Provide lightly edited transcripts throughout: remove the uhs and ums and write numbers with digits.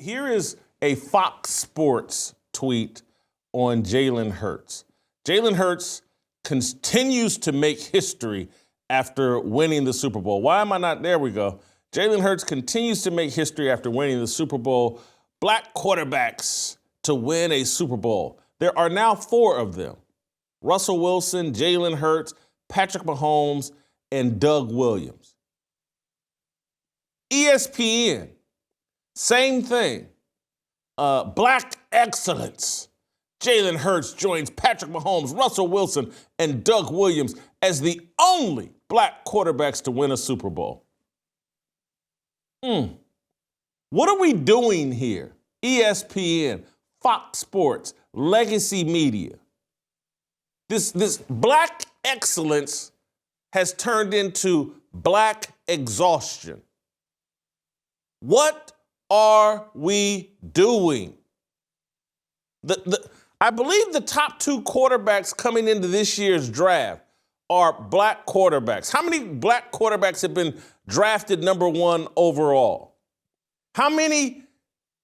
Here is a Fox Sports tweet on Jalen Hurts. Jalen Hurts continues to make history after winning the Super Bowl. Why am I not? There we go. Jalen Hurts continues to make history after winning the Super Bowl. Black quarterbacks to win a Super Bowl. There are now 4 of them. Russell Wilson, Jalen Hurts, Patrick Mahomes, and Doug Williams. ESPN, same thing. Black excellence. Jalen Hurts joins Patrick Mahomes, Russell Wilson, and Doug Williams as the only black quarterbacks to win a Super Bowl. What are we doing here? ESPN, Fox Sports, Legacy Media. This black excellence has turned into black exhaustion. What are we doing? I believe the top 2 quarterbacks coming into this year's draft are black quarterbacks. How many black quarterbacks have been drafted number 1 overall? How many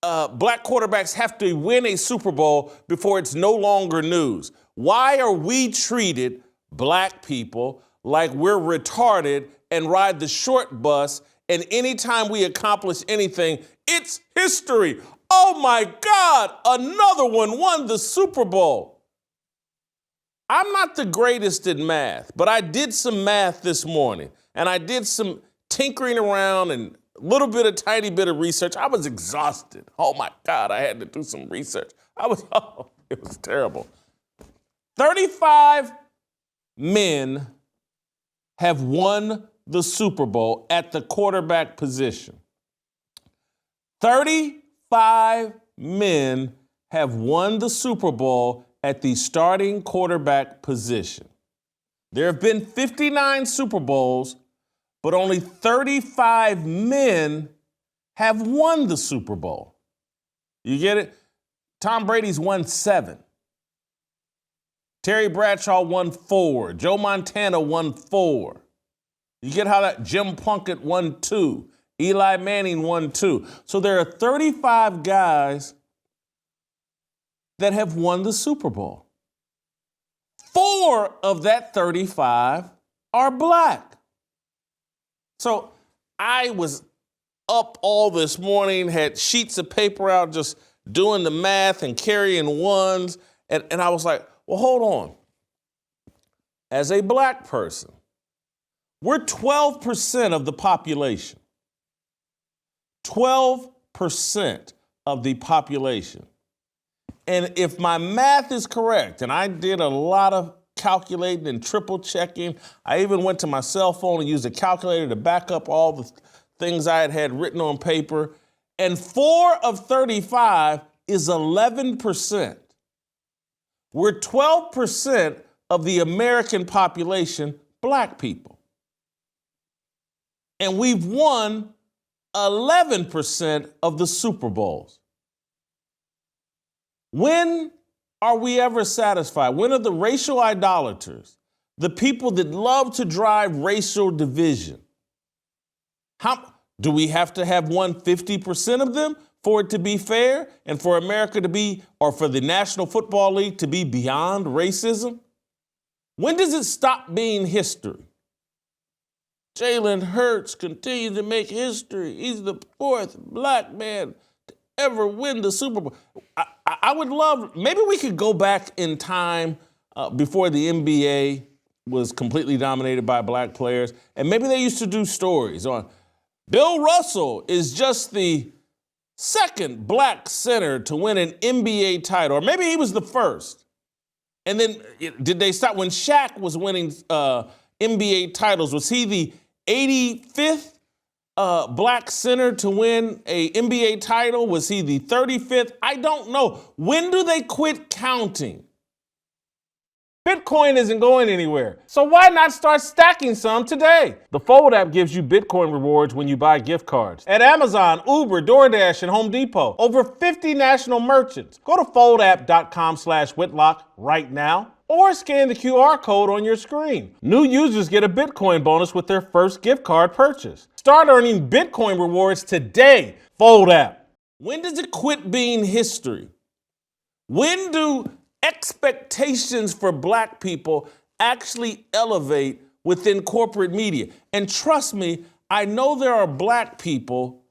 black quarterbacks have to win a Super Bowl before it's no longer news? Why are we treated, black people, like we're retarded and ride the short bus, and anytime we accomplish anything, it's history? Oh my God, another one won the Super Bowl. I'm not the greatest at math, but I did some math this morning, and I did some tinkering around and a tiny bit of research. I was exhausted. Oh my God, I had to do some research. It was terrible. 35 men have won the Super Bowl at the quarterback position. 35 men have won the Super Bowl at the starting quarterback position. There have been 59 Super Bowls, but only 35 men have won the Super Bowl. You get it? Tom Brady's won 7. Terry Bradshaw won 4. Joe Montana won 4. You get how that? Jim Plunkett won 2. Eli Manning won 2. So there are 35 guys that have won the Super Bowl. 4 of that 35 are black. So I was up all this morning, had sheets of paper out, just doing the math and carrying ones. And I was like, well, hold on. As a black person, we're 12% of the population. 12% of the population. And if my math is correct, and I did a lot of calculating and triple checking, I even went to my cell phone and used a calculator to back up all the things I had written on paper, and 4 of 35 is 11%. We're 12% of the American population, black people. And we've won 11% of the Super Bowls. When are we ever satisfied? When are the racial idolaters, the people that love to drive racial division? Do we have to have 50% of them for it to be fair and for America to be, or for the National Football League to be beyond racism? When does it stop being history? Jalen Hurts continues to make history. He's the 4th black man to ever win the Super Bowl. I would love, maybe we could go back in time before the NBA was completely dominated by black players, and maybe they used to do stories on Bill Russell is just the 2nd black center to win an NBA title, or maybe he was the 1st. And then did they stop when Shaq was winning NBA titles? Was he the 85th black center to win a NBA title? Was he the 35th? I don't know. When do they quit counting? Bitcoin isn't going anywhere, so why not start stacking some today? The Fold app gives you Bitcoin rewards when you buy gift cards at Amazon, Uber, DoorDash, and Home Depot. Over 50 national merchants. Go to foldapp.com/Whitlock right now or scan the QR code on your screen. New users get a Bitcoin bonus with their first gift card purchase. Start earning Bitcoin rewards today. Fold app. When does it quit being history? When do expectations for black people actually elevate within corporate media? And trust me, I know there are black people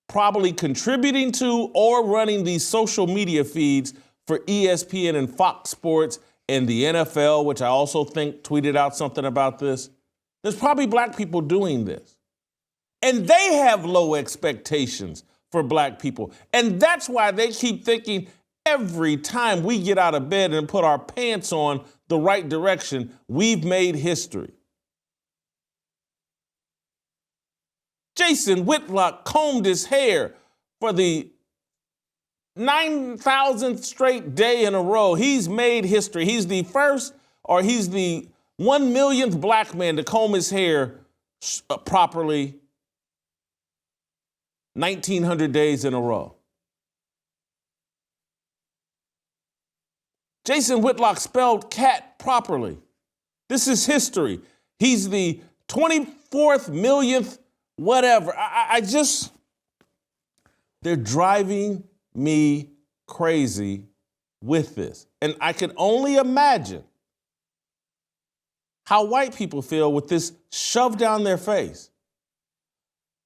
probably contributing to or running these social media feeds for ESPN and Fox Sports and the NFL, which I also think tweeted out something about this. There's probably black people doing this. And they have low expectations for black people. And that's why they keep thinking every time we get out of bed and put our pants on the right direction, we've made history. Jason Whitlock combed his hair for the 9,000th straight day in a row. He's made history. He's the first, or he's the 1,000,000th black man to comb his hair properly 1,900 days in a row. Jason Whitlock spelled cat properly. This is history. He's the 24th millionth whatever. They're driving me crazy with this. And I can only imagine how white people feel with this shoved down their face.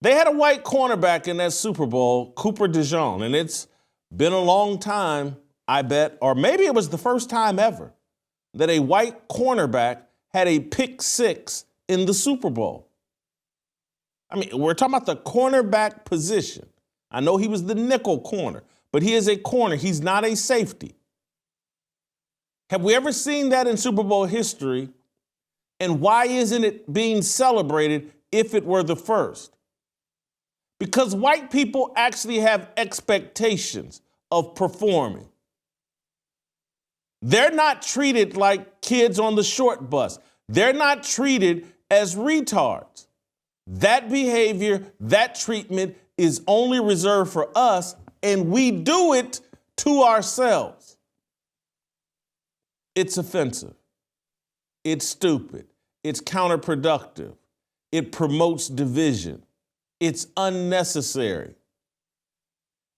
They had a white cornerback in that Super Bowl, Cooper DeJean, and it's been a long time, I bet, or maybe it was the first time ever, that a white cornerback had a pick six in the Super Bowl. I mean, we're talking about the cornerback position. I know he was the nickel corner, but he is a corner. He's not a safety. Have we ever seen that in Super Bowl history? And why isn't it being celebrated if it were the first? Because white people actually have expectations of performing. They're not treated like kids on the short bus. They're not treated as retards. That behavior, that treatment is only reserved for us, and we do it to ourselves. It's offensive. It's stupid. It's counterproductive. It promotes division. It's unnecessary.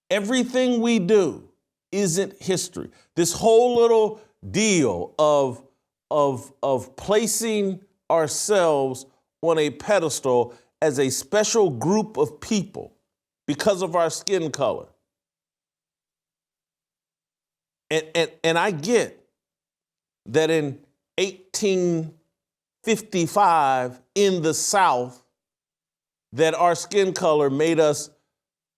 Everything we do isn't history. This whole little deal of placing ourselves on a pedestal as a special group of people because of our skin color. And I get that in 1855 in the South, that our skin color made us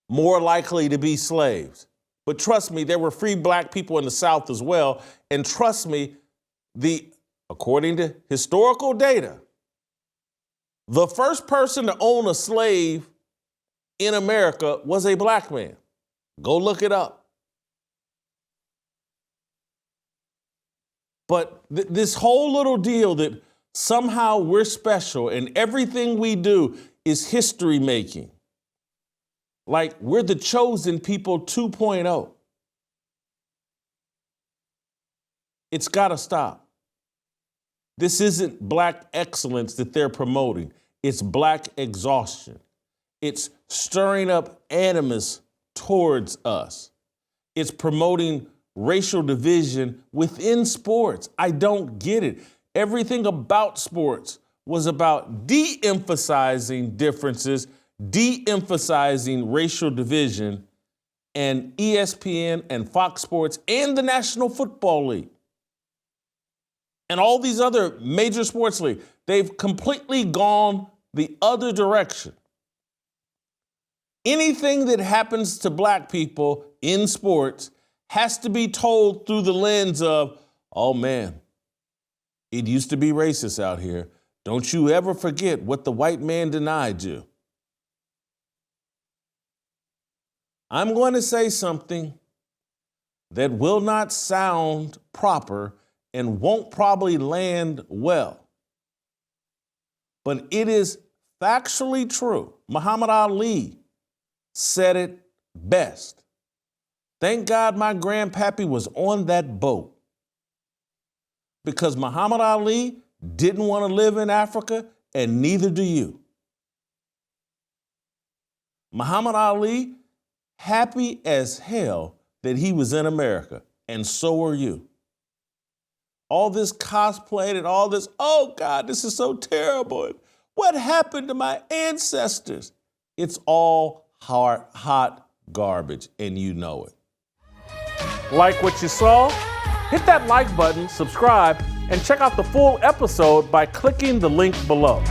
more likely to be slaves. But trust me, there were free black people in the South as well. And trust me, according to historical data, the first person to own a slave in America was a black man. Go look it up. But this whole little deal that somehow we're special and everything we do is history making. Like we're the chosen people 2.0. It's got to stop. This isn't black excellence that they're promoting. It's black exhaustion. It's stirring up animus towards us. It's promoting racial division within sports. I don't get it. Everything about sports was about de-emphasizing differences, de-emphasizing racial division, and ESPN and Fox Sports and the National Football League and all these other major sports leagues, they've completely gone the other direction. Anything that happens to black people in sports has to be told through the lens of, oh man, it used to be racist out here. Don't you ever forget what the white man denied you. I'm going to say something that will not sound proper and won't probably land well. But it is factually true. Muhammad Ali said it best. Thank God my grandpappy was on that boat, because Muhammad Ali didn't want to live in Africa, and neither do you. Muhammad Ali happy as hell that he was in America, and so are you. All this cosplay and all this, oh God, this is so terrible. What happened to my ancestors? It's all hot garbage, and you know it. Like what you saw? Hit that like button, subscribe, and check out the full episode by clicking the link below.